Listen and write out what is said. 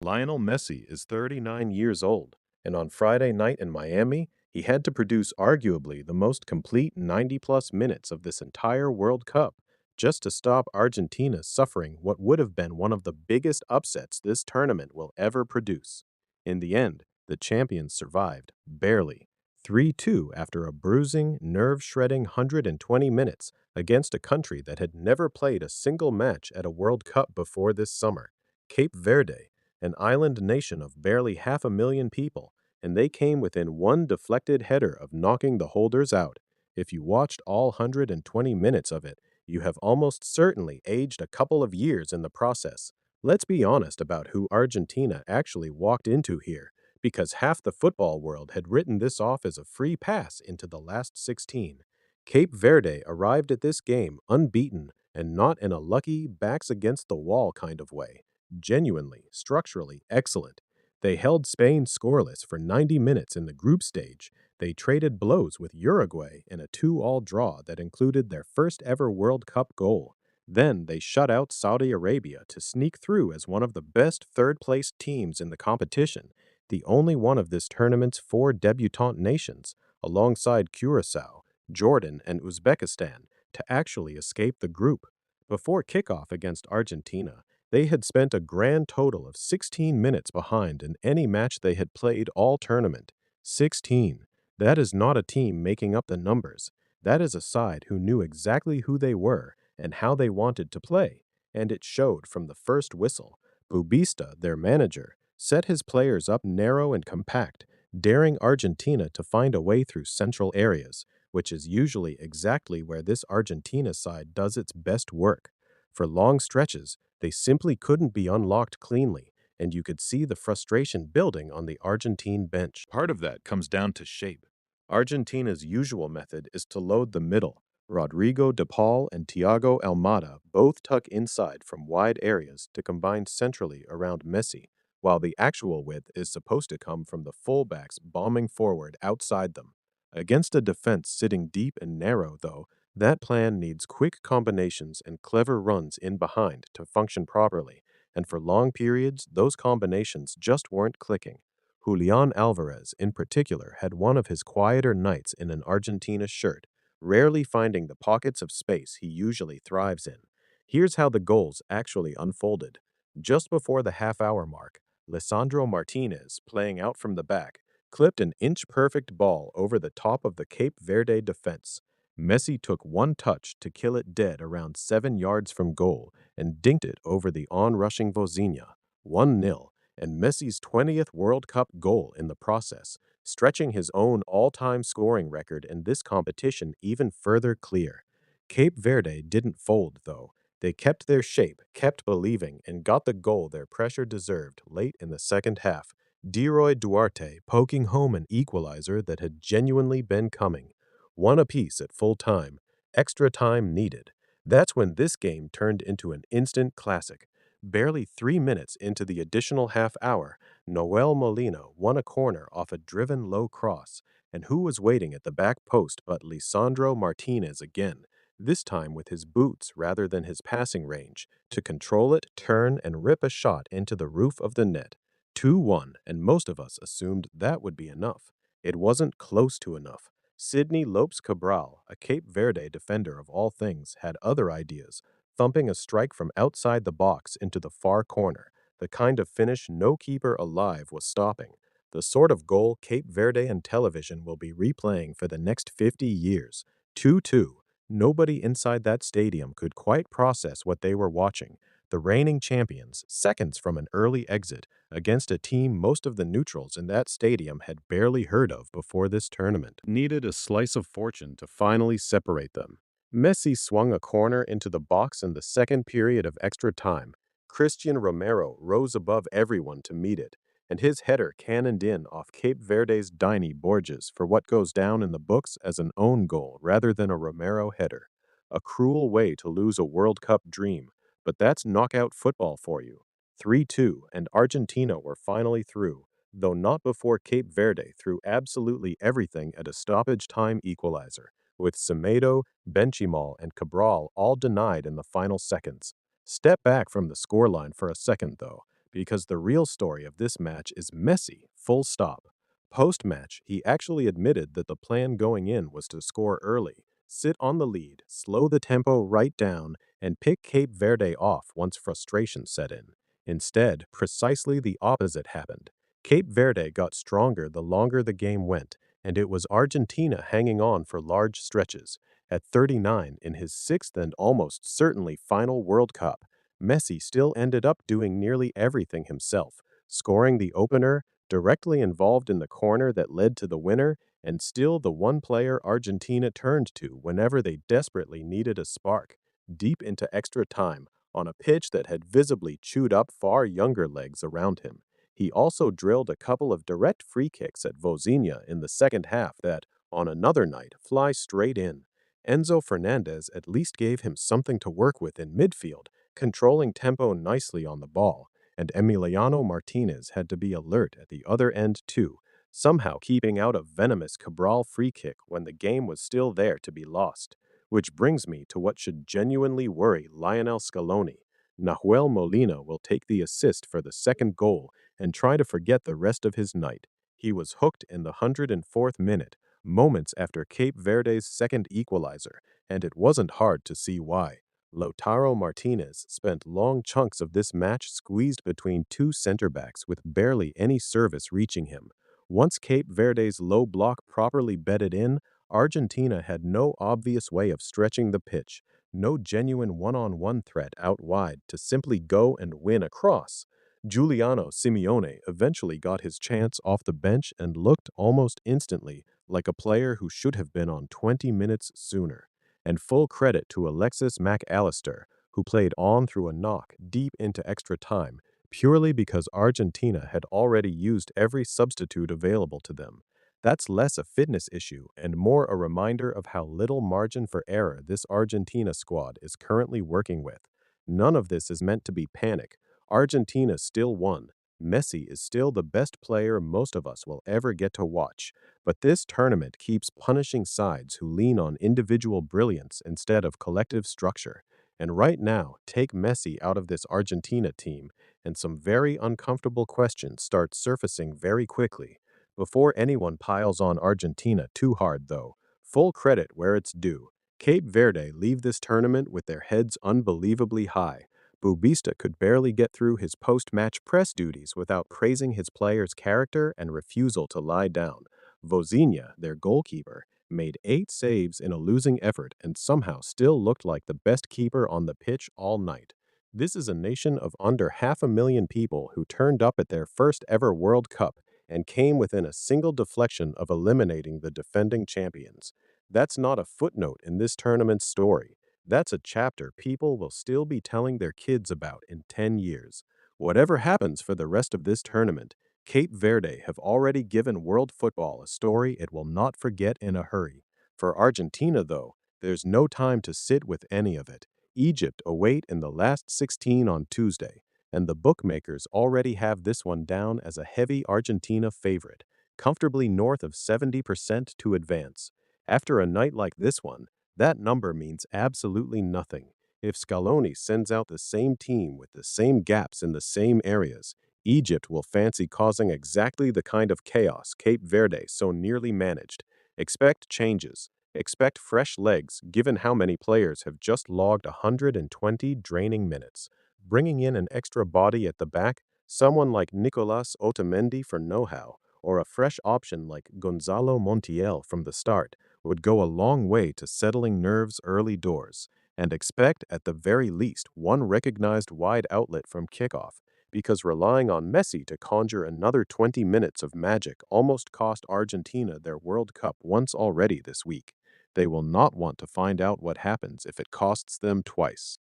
Lionel Messi is 39 years old, and on Friday night in Miami, he had to produce arguably the most complete 90-plus minutes of this entire World Cup just to stop Argentina suffering what would have been one of the biggest upsets this tournament will ever produce. In the end, the champions survived, barely, 3-2 after a bruising, nerve-shredding 120 minutes against a country that had never played a single match at a World Cup before this summer, Cape Verde, an island nation of barely 500,000 people, and they came within one deflected header of knocking the holders out. If you watched all 120 minutes of it, you have almost certainly aged a couple of years in the process. Let's be honest about who Argentina actually walked into here, because half the football world had written this off as a free pass into the last 16. Cape Verde arrived at this game unbeaten and not in a lucky, backs against the wall kind of way. Genuinely, structurally excellent. They held Spain scoreless for 90 minutes in the group stage. They traded blows with Uruguay in a 2-all draw that included their first ever World Cup goal. Then they shut out Saudi Arabia to sneak through as one of the best third-placed teams in the competition, the only one of this tournament's 4 debutant nations, alongside Curaçao, Jordan, and Uzbekistan, to actually escape the group. Before kickoff against Argentina, they had spent a grand total of 16 minutes behind in any match they had played all tournament. 16. That is not a team making up the numbers. That is a side who knew exactly who they were and how they wanted to play, and it showed from the first whistle. Bubista, their manager, set his players up narrow and compact, daring Argentina to find a way through central areas, which is usually exactly where this Argentina side does its best work. For long stretches, they simply couldn't be unlocked cleanly, and you could see the frustration building on the Argentine bench. Part of that comes down to shape. Argentina's usual method is to load the middle. Rodrigo de Paul and Thiago Almada both tuck inside from wide areas to combine centrally around Messi, while the actual width is supposed to come from the fullbacks bombing forward outside them. Against a defense sitting deep and narrow, though, that plan needs quick combinations and clever runs in behind to function properly, and for long periods, those combinations just weren't clicking. Julian Alvarez, in particular, had one of his quieter nights in an Argentina shirt, rarely finding the pockets of space he usually thrives in. Here's how the goals actually unfolded. Just before the half-hour mark, Lisandro Martinez, playing out from the back, clipped an inch-perfect ball over the top of the Cape Verde defense. Messi took one touch to kill it dead around 7 yards from goal and dinked it over the on-rushing Vozinha, 1-0, and Messi's 20th World Cup goal in the process, stretching his own all-time scoring record in this competition even further clear. Cape Verde didn't fold, though. They kept their shape, kept believing, and got the goal their pressure deserved late in the second half. Deroy Duarte poking home an equalizer that had genuinely been coming. One apiece at full time, extra time needed. That's when this game turned into an instant classic. Barely 3 minutes into the additional half hour, Noel Molina won a corner off a driven low cross, and who was waiting at the back post but Lisandro Martinez again, this time with his boots rather than his passing range, to control it, turn, and rip a shot into the roof of the net. 2-1, and most of us assumed that would be enough. It wasn't close to enough. Sidney Lopes Cabral, a Cape Verde defender of all things, had other ideas, thumping a strike from outside the box into the far corner, the kind of finish no keeper alive was stopping, the sort of goal Cape Verdean television will be replaying for the next 50 years. 2-2. Nobody inside that stadium could quite process what they were watching. The reigning champions, seconds from an early exit, against a team most of the neutrals in that stadium had barely heard of before this tournament, needed a slice of fortune to finally separate them. Messi swung a corner into the box in the second period of extra time. Christian Romero rose above everyone to meet it, and his header cannoned in off Cape Verde's Dini Borges for what goes down in the books as an own goal rather than a Romero header. A cruel way to lose a World Cup dream, but that's knockout football for you. 3-2, and Argentina were finally through, though not before Cape Verde threw absolutely everything at a stoppage time equalizer, with Semedo, Benchimal, and Cabral all denied in the final seconds. Step back from the scoreline for a second, though. because the real story of this match is Messi, full stop. Post match, he actually admitted that the plan going in was to score early, sit on the lead, slow the tempo right down, and pick Cape Verde off once frustration set in. Instead, precisely the opposite happened. Cape Verde got stronger the longer the game went, and it was Argentina hanging on for large stretches. At 39, in his sixth and almost certainly final World Cup, Messi still ended up doing nearly everything himself, scoring the opener, directly involved in the corner that led to the winner, and still the one player Argentina turned to whenever they desperately needed a spark. Deep into extra time, on a pitch that had visibly chewed up far younger legs around him. He also drilled a couple of direct free kicks at Vozinha in the second half that, on another night, fly straight in. Enzo Fernandez at least gave him something to work with in midfield, controlling tempo nicely on the ball, and Emiliano Martinez had to be alert at the other end too, somehow keeping out a venomous Cabral free kick when the game was still there to be lost. Which brings me to what should genuinely worry Lionel Scaloni. Nahuel Molina will take the assist for the second goal and try to forget the rest of his night. He was hooked in the 104th minute, moments after Cape Verde's second equalizer, and it wasn't hard to see why. Lautaro Martinez spent long chunks of this match squeezed between two center-backs with barely any service reaching him. Once Cape Verde's low block properly bedded in, Argentina had no obvious way of stretching the pitch, no genuine one-on-one threat out wide to simply go and win a cross. Giuliano Simeone eventually got his chance off the bench and looked almost instantly like a player who should have been on 20 minutes sooner. And full credit to Alexis Mac Allister, who played on through a knock deep into extra time, purely because Argentina had already used every substitute available to them. That's less a fitness issue and more a reminder of how little margin for error this Argentina squad is currently working with. None of this is meant to be panic. Argentina still won. Messi is still the best player most of us will ever get to watch. But this tournament keeps punishing sides who lean on individual brilliance instead of collective structure. And right now, take Messi out of this Argentina team, and some very uncomfortable questions start surfacing very quickly. Before anyone piles on Argentina too hard, though, full credit where it's due. Cape Verde leave this tournament with their heads unbelievably high. Bubista could barely get through his post-match press duties without praising his players' character and refusal to lie down. Vozinha, their goalkeeper, made 8 saves in a losing effort and somehow still looked like the best keeper on the pitch all night. This is a nation of under 500,000 people who turned up at their first ever World Cup and came within a single deflection of eliminating the defending champions. That's not a footnote in this tournament's story. That's a chapter people will still be telling their kids about in 10 years. Whatever happens for the rest of this tournament, Cape Verde have already given world football a story it will not forget in a hurry. For Argentina, though, there's no time to sit with any of it. Egypt await in the last 16 on Tuesday, and the bookmakers already have this one down as a heavy Argentina favorite, comfortably north of 70% to advance. After a night like this one, that number means absolutely nothing. If Scaloni sends out the same team with the same gaps in the same areas, Egypt will fancy causing exactly the kind of chaos Cape Verde so nearly managed. Expect changes. Expect fresh legs, given how many players have just logged 120 draining minutes. Bringing in an extra body at the back, someone like Nicolas Otamendi for know-how, or a fresh option like Gonzalo Montiel from the start, would go a long way to settling nerves early doors. And expect, at the very least, one recognized wide outlet from kickoff, because relying on Messi to conjure another 20 minutes of magic almost cost Argentina their World Cup once already this week. They will not want to find out what happens if it costs them twice.